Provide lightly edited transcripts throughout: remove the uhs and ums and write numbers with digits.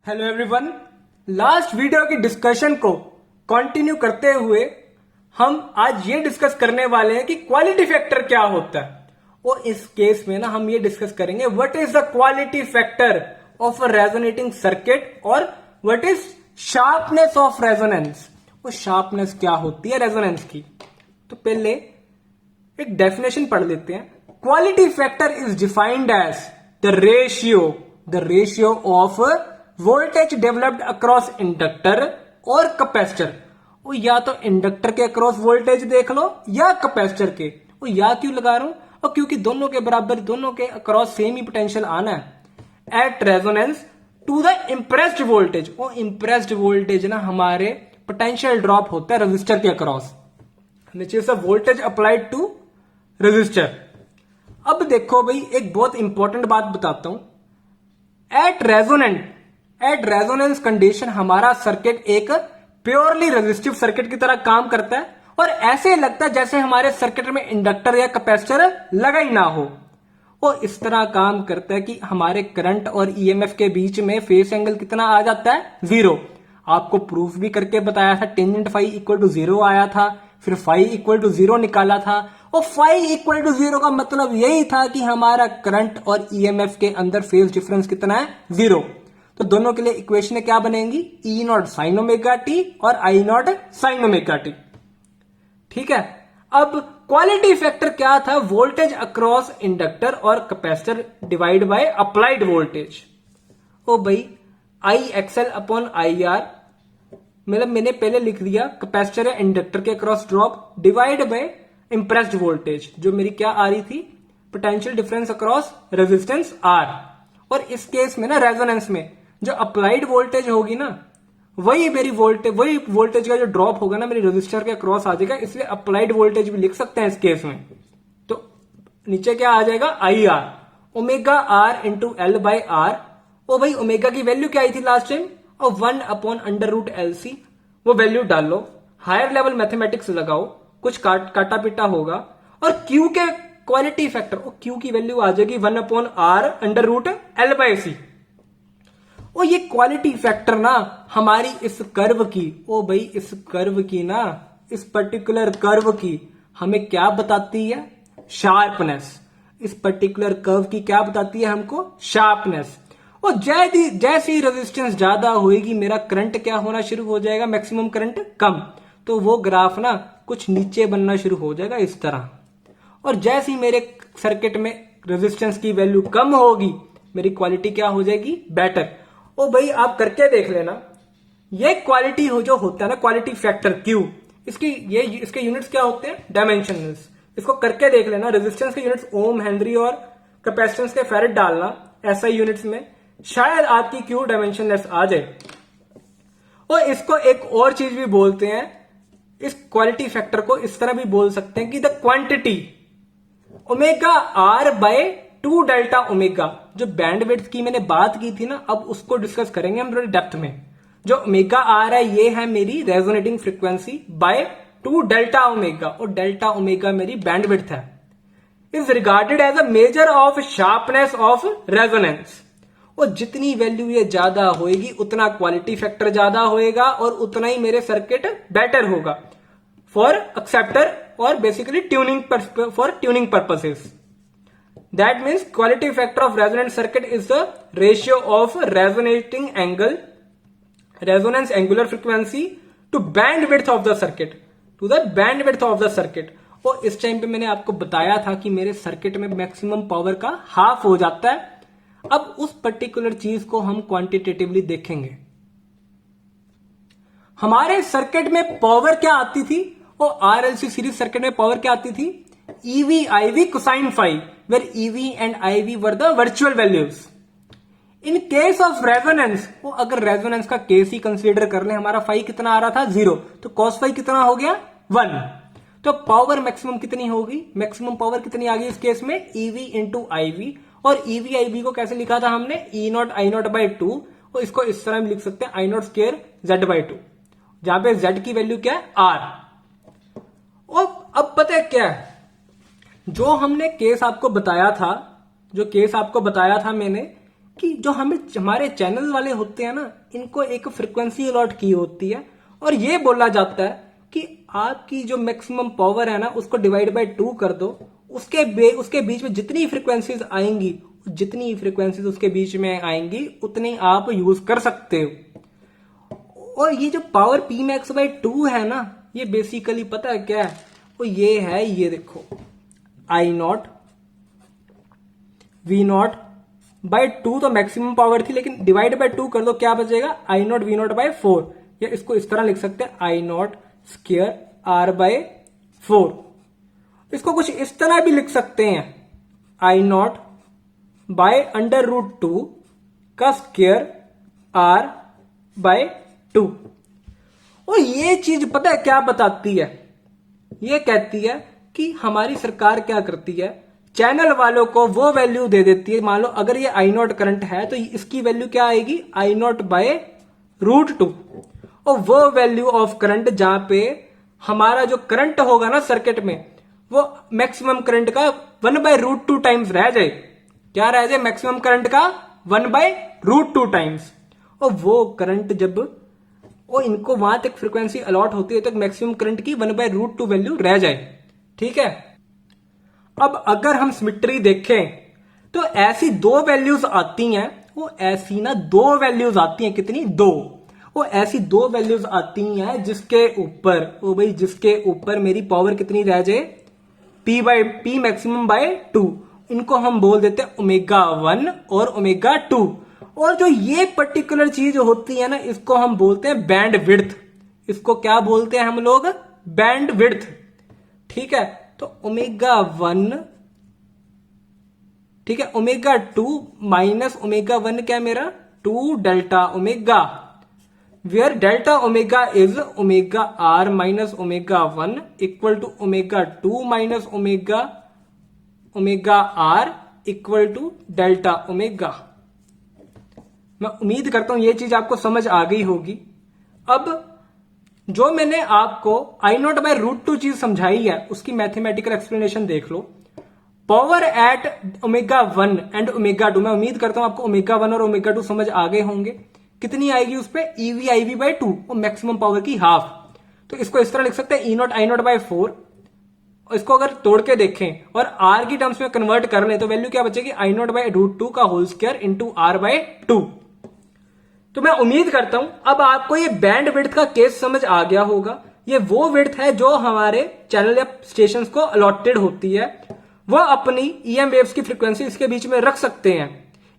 Hello everyone. Last video की discussion को continue करते हुए हम आज ये डिस्कस करने वाले हैं कि क्वालिटी फैक्टर क्या होता है। और इस केस में ना हम ये डिस्कस करेंगे what is the quality factor of a resonating circuit और what is sharpness of resonance. वो शार्पनेस क्या होती है रेजोनेंस की। तो पहले एक डेफिनेशन पढ़ लेते हैं। Quality factor is defined as the ratio of voltage developed across inductor और कैपेसिटर। वो या तो इंडक्टर के अक्रॉस वोल्टेज देख लो या कैपेसिटर के। वो या क्यों लगा रहा हूं? और क्योंकि दोनों के बराबर, दोनों के अक्रॉस सेम ही पोटेंशियल आना है at resonance to the impressed voltage. वो इम्प्रेस्ड वोल्टेज ना हमारे पोटेंशियल ड्रॉप होता है रजिस्टर के across, which is the voltage applied to resistor. अब देखो भाई, एक बहुत इंपॉर्टेंट बात बताता हूं। एट रेजोनेंस कंडीशन हमारा सर्किट एक प्योरली रेजिस्टिव सर्किट की तरह काम करता है और ऐसे लगता है जैसे हमारे सर्किट में इंडक्टर या कैपेसिटर लगा ही ना हो। वो इस तरह काम करता है कि हमारे करंट और ईएमएफ के बीच में फेस एंगल कितना आ जाता है? 0। आपको प्रूफ भी करके बताया था। टेंजेंट फाई इक्वल टू 0 आया था, फिर फाई इक्वल टू 0 निकाला था। और फाई इक्वल टू 0 का मतलब यही था कि हमारा करंट और ईएमएफ के अंदर फेज डिफरेंस कितना है? 0। तो दोनों के लिए इक्वेशन क्या बनेंगी? E not sine omega T और I not sine omega T. ठीक है। अब क्वालिटी फैक्टर क्या था? वोल्टेज अक्रॉस इंडक्टर और capacitor divide by applied voltage. ओ भाई, I XL upon I R, मतलब मैंने पहले लिख दिया कैपेसिटर या इंडक्टर के across drop divide by impressed voltage, जो मेरी क्या आ रही थी? Potential difference across resistance R. और इस केस में ना रेजोनेंस में जो अप्लाइड वोल्टेज होगी ना, वही वोल्टेज का जो ड्रॉप होगा ना मेरी रेजिस्टर के अक्रॉस आ जाएगा। इसलिए अप्लाइड वोल्टेज भी लिख सकते हैं इस केस में। तो नीचे क्या आ जाएगा? I R omega R into L by R. ओ भाई, ओमेगा की वैल्यू क्या आई थी लास्ट टाइम? और 1 upon under root L C. वो वैल्यू डाल लो, हायर लेवल मैथमेटिक्स लगाओ, कुछ काटा पिटा होगा। और क्यू के क्वालिटी फैक्टर, क्यू की वैल्यू आ जाएगी 1 upon R under root L by C. और ये क्वालिटी फैक्टर ना हमारी इस कर्व की, ओ भाई इस कर्व की ना, इस पर्टिकुलर कर्व की हमें क्या बताती है? शार्पनेस। इस पर्टिकुलर कर्व की क्या बताती है हमको? शार्पनेस। और जैसी रेजिस्टेंस ज्यादा होगी मेरा करंट क्या होना शुरू हो जाएगा? मैक्सिमम करंट कम। तो वो ग्राफ ना कुछ नीचे बनना शुरू हो जाएगा इस तरह। और जैसे ही मेरे सर्किट में रेजिस्टेंस की वैल्यू कम होगी मेरी क्वालिटी क्या हो जाएगी? बेटर। ओ भाई, आप करके देख लेना। ये क्वालिटी हो जो होता है ना, क्वालिटी फैक्टर क्यू, इसके यूनिट्स क्या होते हैं? डायमेंशनल्स। इसको करके देख लेना। रेजिस्टेंस के यूनिट्स ओम, हेनरी और कैपेसिटेंस के फैरेड डालना एसआई यूनिट्स में, शायद आपकी क्यू डायमेंशनलेस आ जाए। और इसको एक और चीज भी बोलते हैं, इस क्वालिटी फैक्टर को इस तरह भी बोल सकते हैं कि the quantity omega R by 2 delta omega. जो बैंडविड्थ की मैंने बात की थी ना, अब उसको डिस्कस करेंगे हम थोड़ी डेप्थ में। जो ओमेगा आर है ये है मेरी resonating frequency by 2 delta omega, और डेल्टा ओमेगा मेरी बैंडविड्थ है। Is regarded as a measure of sharpness of resonance. और जितनी वैल्यू ये ज्यादा होएगी उतना क्वालिटी फैक्टर ज्यादा होएगा और उतना ही मेरे सर्किट बेटर होगा फॉर एक्सेप्टर और basically for tuning purposes. That means quality factor of resonant circuit is the ratio of resonance angular frequency to bandwidth of the circuit, to the bandwidth of the circuit। और इस time पे मैंने आपको बताया था कि मेरे सर्किट में मैक्सिमम पावर का हाफ हो जाता है। अब उस पर्टिकुलर चीज को हम क्वांटिटेटिवली देखेंगे। हमारे सर्किट में पावर क्या आती थी? और आरएलसी सीरीज सर्किट में पावर क्या आती थी? EV IV cosine phi, where EV and IV were the virtual values. In case of resonance, वो अगर रेजोनेंस का केस ही कंसीडर कर ले, हमारा फाई कितना आ रहा था? 0। तो cos फाई कितना हो गया? 1। तो पावर मैक्सिमम कितनी होगी? मैक्सिमम पावर कितनी आ गई इस केस में? EV into IV। और EV IV को कैसे लिखा था हमने? E not I not by 2। और इसको इस तरह भी लिख सकते हैं, आई नॉट स्क्र Z बाई 2, जहां पे Z की वैल्यू क्या है? R। और अब पता है क्या है, जो हमने केस आपको बताया था, मैंने, कि जो हमारे चैनल वाले होते हैं ना, इनको एक फ्रीक्वेंसी अलॉट की होती है और ये बोला जाता है कि आपकी जो मैक्सिमम पावर है ना उसको डिवाइड बाय 2 कर दो, उसके बीच में जितनी फ्रीक्वेंसीज आएंगी, जितनी फ्रीक्वेंसीज उसके बीच में आएंगी उतनी आप यूज कर सकते हो। और ये जो पावर पी मैक्स बाय 2 है ना, ये बेसिकली पता है क्या है, वो ये है, ये देखो आई नॉट वी नॉट बाय 2 तो मैक्सिमम पावर थी, लेकिन डिवाइड बाय 2 कर दो, क्या बचेगा, आई नॉट वी नॉट बाय 4, या इसको इस तरह लिख सकते हैं आई नॉट स्क्वायर आर बाय 4। इसको कुछ इस तरह भी लिख सकते हैं, आई नॉट बाय अंडर रूट 2 का स्क्वायर आर बाय 2। और ये चीज पता है क्या बताती है, ये कहती है कि हमारी सरकार क्या करती है, चैनल वालों को वो वैल्यू दे देती है। मान लो अगर ये आई नॉट करंट है तो इसकी वैल्यू क्या आएगी, आई नॉट बाय रूट 2, और वो वैल्यू ऑफ करंट जहां पे हमारा जो करंट होगा ना सर्किट में, वो मैक्सिमम करंट का 1 बाय रूट 2 टाइम्स रह जाए। क्या रह जाए, मैक्सिमम करंट का 1 बाय रूट 2 टाइम्स। और वो करंट जब वो इनको वहां तक फ्रीक्वेंसी अलॉट होती है तो मैक्सिमम करंट की 1 बाय रूट 2 वैल्यू रह जाए। ठीक है, अब अगर हम सिमेट्री देखें तो ऐसी 2 वैल्यूज आती हैं, वो ऐसी ना 2 वैल्यूज आती हैं, कितनी, 2। वो ऐसी 2 वैल्यूज आती हैं जिसके ऊपर, ओ भाई जिसके ऊपर मेरी पावर कितनी रह जाए, पी मैक्सिमम बाय 2। इनको हम बोल देते हैं ओमेगा 1 और ओमेगा 2। और जो ये पर्टिकुलर चीज होती है ना, इसको हम बोलते हैं बैंड विड्थ। इसको क्या बोलते हैं हम लोग, बैंड विड्थ। ठीक है, तो ओमेगा 1, ठीक है, ओमेगा 2 माइनस ओमेगा 1 क्या मेरा, 2 delta omega, where delta omega is omega R minus omega 1 equal to omega 2 minus omega R equal to delta omega. मैं उम्मीद करता हूं ये चीज आपको समझ आ गई होगी। अब जो मैंने आपको आई नॉट बाय रूट 2 चीज समझाई है उसकी मैथमेटिकल एक्सप्लेनेशन देख लो। Power at omega 1 and omega 2, मैं उम्मीद करता हूं आपको ओमेगा 1 और ओमेगा 2 समझ आ गए होंगे। कितनी आएगी उस पर, ईवी आईवी बाय 2, और मैक्सिमम पावर की हाफ। तो इसको इस तरह लिख सकते हैं ई नॉट आई नॉट बाय 4। इसको अगर तोड़ के देखें और आर की टर्म्स में कन्वर्ट कर ले तो वैल्यू क्या बचेगी, आई नॉट बाय रूट 2 का whole square into R by 2। तो मैं उम्मीद करता हूं अब आपको ये बैंड विड्थ का केस समझ आ गया होगा। ये वो विड्थ है जो हमारे चैनल या स्टेशन को अलॉटेड होती है, वह अपनी ईएम वेव्स की फ्रीक्वेंसी इसके बीच में रख सकते हैं,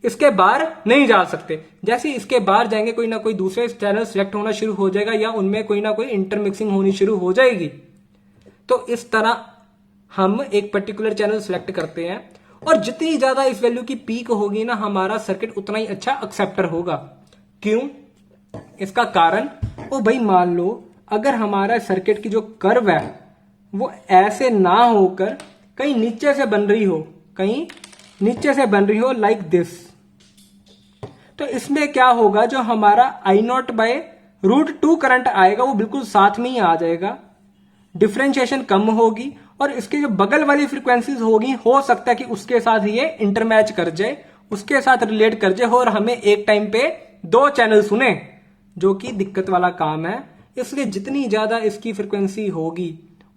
इसके बाहर नहीं जा सकते। जैसे इसके बाहर जाएंगे कोई ना कोई दूसरे चैनल सिलेक्ट होना शुरू हो जाएगा या उनमें कोई ना कोई इंटरमिक्सिंग होनी शुरू हो जाएगी। तो इस तरह हम एक पर्टिकुलर चैनल सिलेक्ट करते हैं और जितनी ज्यादा इस वैल्यू की पीक होगी ना, हमारा सर्किट उतना ही अच्छा एक्सेप्टर होगा। क्यों, इसका कारण, ओ भाई मान लो अगर हमारा सर्किट की जो कर्व है वो ऐसे ना होकर कहीं नीचे से बन रही हो, कहीं नीचे से बन रही हो लाइक दिस, तो इसमें क्या होगा, जो हमारा आई नॉट बाय रूट 2 करंट आएगा वो बिल्कुल साथ में ही आ जाएगा, डिफरेंशिएशन कम होगी और इसके जो बगल वाली फ्रीक्वेंसीज होगी हो सकता है कि उसके साथ ये इंटरमैच कर जाए, उसके साथ रिलेट कर जाए और हमें एक टाइम पे 2 चैनल सुने, जो कि दिक्कत वाला काम है। इसलिए जितनी ज्यादा इसकी फ्रीक्वेंसी होगी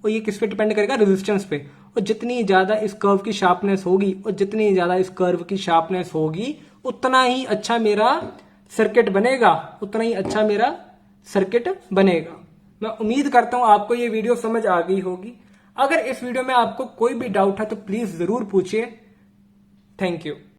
और ये किस पे डिपेंड करेगा, रेजिस्टेंस पे, और जितनी ज्यादा इस कर्व की शार्पनेस होगी और जितनी ज्यादा इस कर्व की शार्पनेस होगी उतना ही अच्छा मेरा सर्किट बनेगा, उतना ही अच्छा मेरा सर्किट बनेगा। मैं उम्मीद करता हूं आपको ये वीडियो समझ आ गई होगी। अगर इस वीडियो में आपको कोई भी डाउट है तो प्लीज जरूर पूछिए। Thank you.